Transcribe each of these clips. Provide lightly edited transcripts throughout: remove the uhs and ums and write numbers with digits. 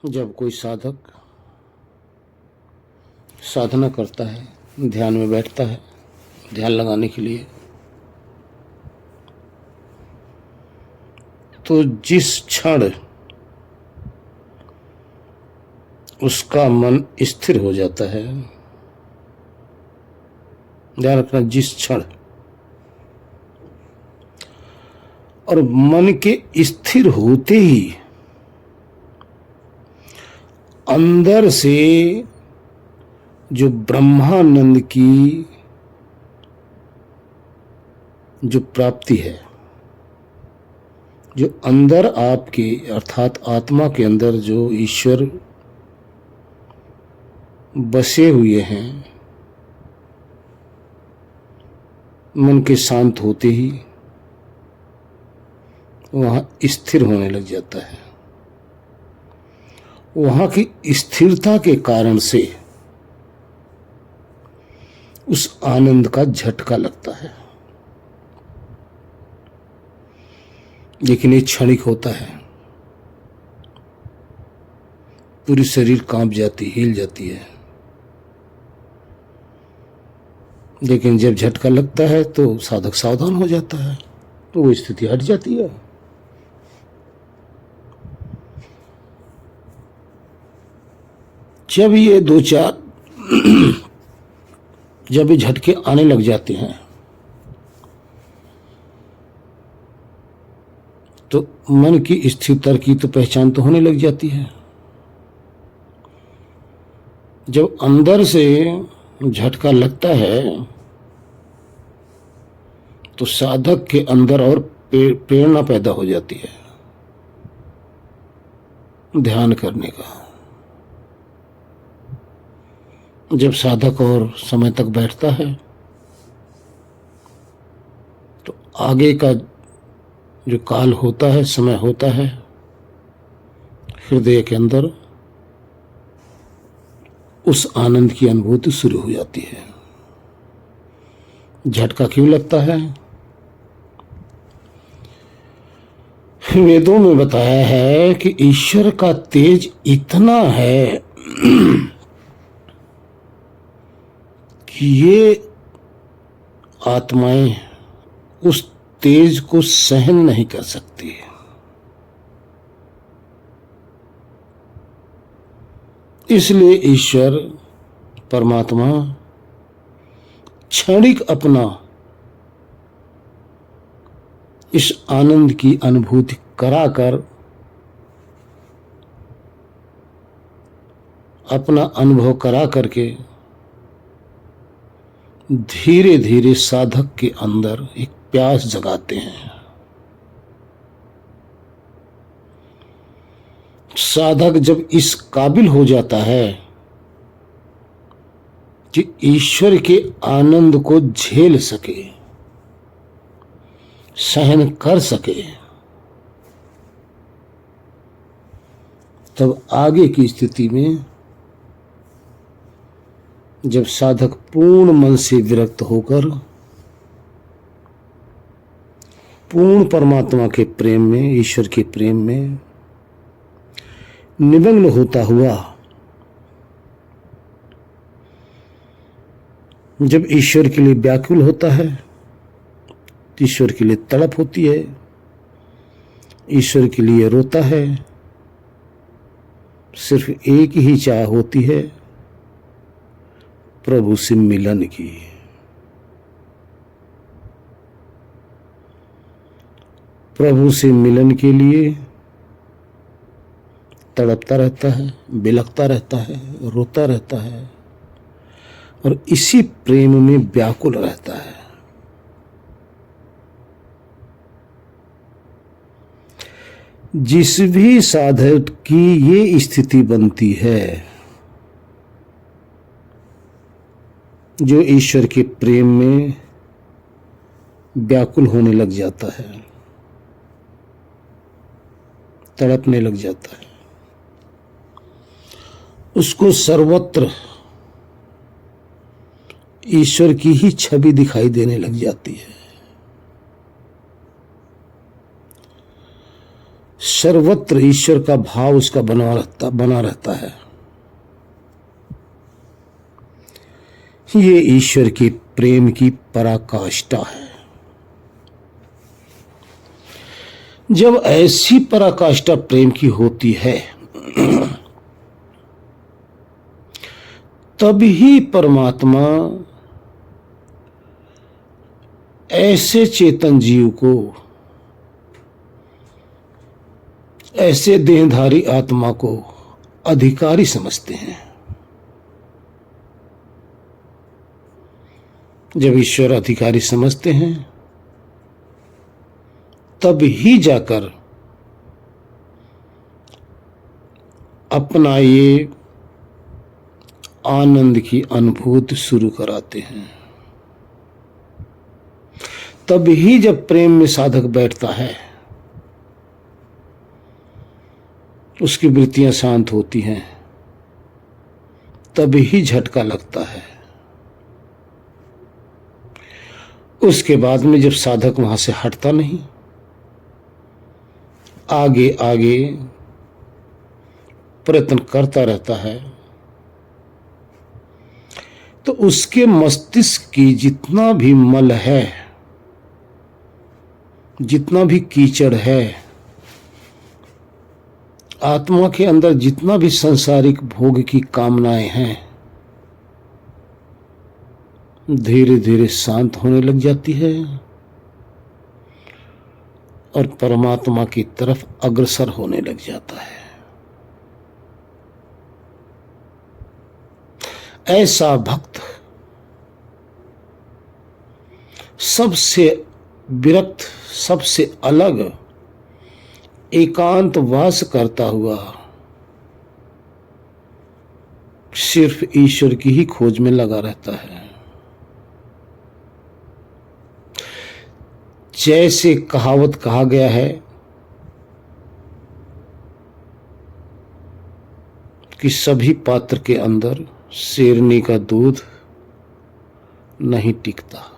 जब कोई साधक साधना करता है, ध्यान में बैठता है ध्यान लगाने के लिए, तो जिस क्षण उसका मन स्थिर हो जाता है, ध्यान रखना, जिस क्षण, और मन के स्थिर होते ही अंदर से जो ब्रह्मानंद की जो प्राप्ति है, जो अंदर आपके अर्थात आत्मा के अंदर जो ईश्वर बसे हुए हैं, मन के शांत होते ही वहां स्थिर होने लग जाता है। वहां की स्थिरता के कारण से उस आनंद का झटका लगता है, लेकिन ये क्षणिक होता है। पूरी शरीर कांप जाती, हिल जाती है, लेकिन जब झटका लगता है तो साधक सावधान हो जाता है, तो वो स्थिति हट जाती है। जब ये दो चार जब ये झटके आने लग जाते हैं तो मन की स्थिरता की तो पहचान तो होने लग जाती है। जब अंदर से झटका लगता है तो साधक के अंदर और प्रेरणा पैदा हो जाती है ध्यान करने का। जब साधक और समय तक बैठता है तो आगे का जो काल होता है, समय होता है, हृदय के अंदर उस आनंद की अनुभूति शुरू हो जाती है। झटका क्यों लगता है? वेदों में बताया है कि ईश्वर का तेज इतना है कि ये आत्माएं उस तेज को सहन नहीं कर सकती। इसलिए ईश्वर परमात्मा क्षणिक अपना इस आनंद की अनुभूति कराकर अपना अनुभव करा करके धीरे धीरे साधक के अंदर एक प्यास जगाते हैं। साधक जब इस काबिल हो जाता है कि ईश्वर के आनंद को झेल सके, सहन कर सके, तब आगे की स्थिति में जब साधक पूर्ण मन से विरक्त होकर पूर्ण परमात्मा के प्रेम में, ईश्वर के प्रेम में निमग्न होता हुआ जब ईश्वर के लिए व्याकुल होता है, ईश्वर के लिए तड़प होती है, ईश्वर के लिए रोता है, सिर्फ एक ही चाह होती है, प्रभु से मिलन की। प्रभु से मिलन के लिए तड़पता रहता है, बिलखता रहता है, रोता रहता है और इसी प्रेम में व्याकुल रहता है। जिस भी साधक की ये स्थिति बनती है, जो ईश्वर के प्रेम में व्याकुल होने लग जाता है, तड़पने लग जाता है, उसको सर्वत्र ईश्वर की ही छवि दिखाई देने लग जाती है। सर्वत्र ईश्वर का भाव उसका बना रहता है। ये ईश्वर की प्रेम की पराकाष्ठा है। जब ऐसी पराकाष्ठा प्रेम की होती है तभी परमात्मा ऐसे चेतन जीव को, ऐसे देहधारी आत्मा को अधिकारी समझते हैं। जब ईश्वर अधिकारी समझते हैं तब ही जाकर अपना ये आनंद की अनुभूति शुरू कराते हैं। तब ही जब प्रेम में साधक बैठता है उसकी वृत्तियां शांत होती हैं, तब ही झटका लगता है। उसके बाद में जब साधक वहां से हटता नहीं, आगे आगे प्रयत्न करता रहता है, तो उसके मस्तिष्क की जितना भी मल है, जितना भी कीचड़ है, आत्मा के अंदर जितना भी सांसारिक भोग की कामनाएं हैं, धीरे धीरे शांत होने लग जाती है और परमात्मा की तरफ अग्रसर होने लग जाता है। ऐसा भक्त सबसे विरक्त, सबसे अलग एकांत वास करता हुआ सिर्फ ईश्वर की ही खोज में लगा रहता है। जैसे कहावत कहा गया है कि सभी पात्र के अंदर शेरनी का दूध नहीं टिकता।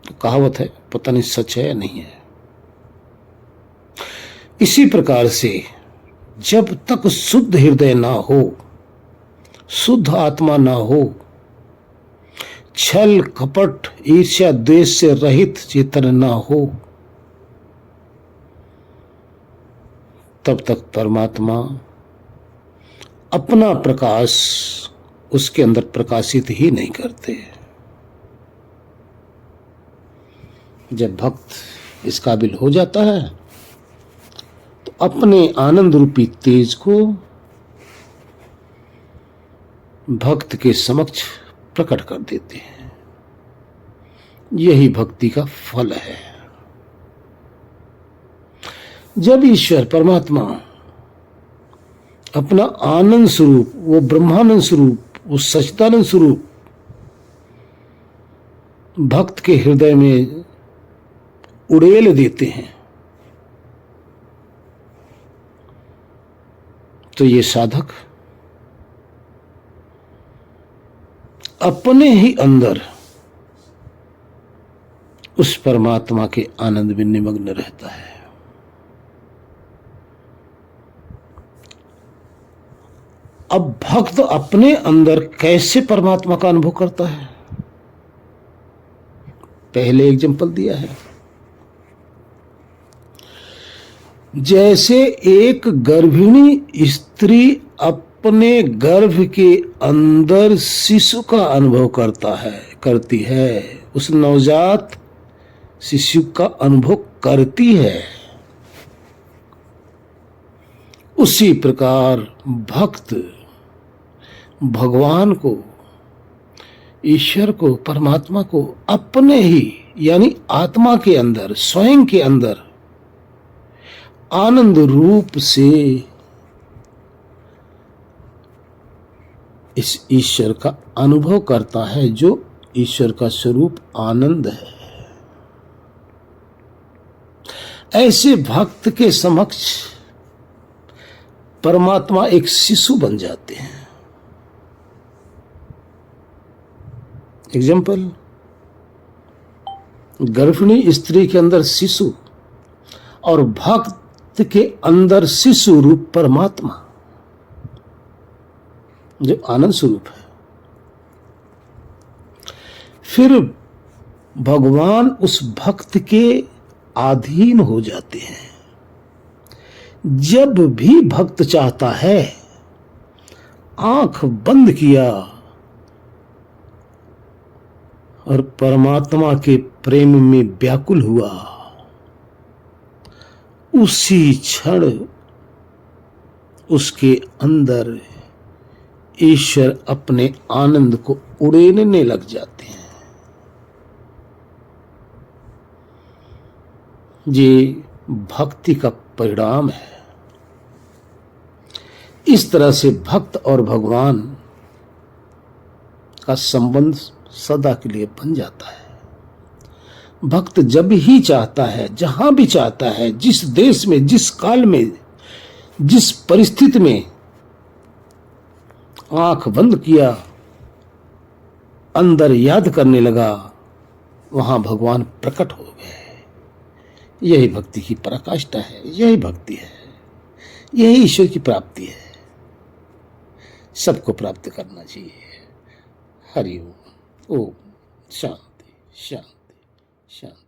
तो कहावत है, पता नहीं सच है या नहीं है। इसी प्रकार से जब तक शुद्ध हृदय ना हो, शुद्ध आत्मा ना हो, छल कपट ईर्ष्या द्वेष से रहित चेतन ना हो, तब तक परमात्मा अपना प्रकाश उसके अंदर प्रकाशित ही नहीं करते। जब भक्त इस काबिल हो जाता है तो अपने आनंद रूपी तेज को भक्त के समक्ष प्रकट कर देते हैं। यही भक्ति का फल है। जब ईश्वर परमात्मा अपना आनंद स्वरूप, वो ब्रह्मानंद स्वरूप, वो सच्चिदानंद स्वरूप भक्त के हृदय में उड़ेल देते हैं, तो ये साधक अपने ही अंदर उस परमात्मा के आनंद में निमग्न रहता है। अब भक्त अपने अंदर कैसे परमात्मा का अनुभव करता है, पहले एग्जाम्पल दिया है। जैसे एक गर्भिणी स्त्री अपने गर्भ के अंदर शिशु का अनुभव करती है, उस नवजात शिशु का अनुभव करती है, उसी प्रकार भक्त भगवान को, ईश्वर को, परमात्मा को अपने ही यानी आत्मा के अंदर, स्वयं के अंदर आनंद रूप से इस ईश्वर का अनुभव करता है, जो ईश्वर का स्वरूप आनंद है। ऐसे भक्त के समक्ष परमात्मा एक शिशु बन जाते हैं। एग्जाम्पल, गर्भिणी स्त्री के अंदर शिशु और भक्त भक्त के अंदर शिशु रूप परमात्मा जो आनंद स्वरूप है, फिर भगवान उस भक्त के अधीन हो जाते हैं। जब भी भक्त चाहता है, आंख बंद किया और परमात्मा के प्रेम में व्याकुल हुआ, उसी क्षण उसके अंदर ईश्वर अपने आनंद को उड़ेलने लग जाते हैं। ये भक्ति का परिणाम है। इस तरह से भक्त और भगवान का संबंध सदा के लिए बन जाता है। भक्त जब ही चाहता है, जहां भी चाहता है, जिस देश में, जिस काल में, जिस परिस्थिति में आंख बंद किया, अंदर याद करने लगा, वहां भगवान प्रकट हो गए। यही भक्ति की पराकाष्ठा है, यही भक्ति है, यही ईश्वर की प्राप्ति है। सबको प्राप्त करना चाहिए। हरि ओम। ओम शांति शांति शांति।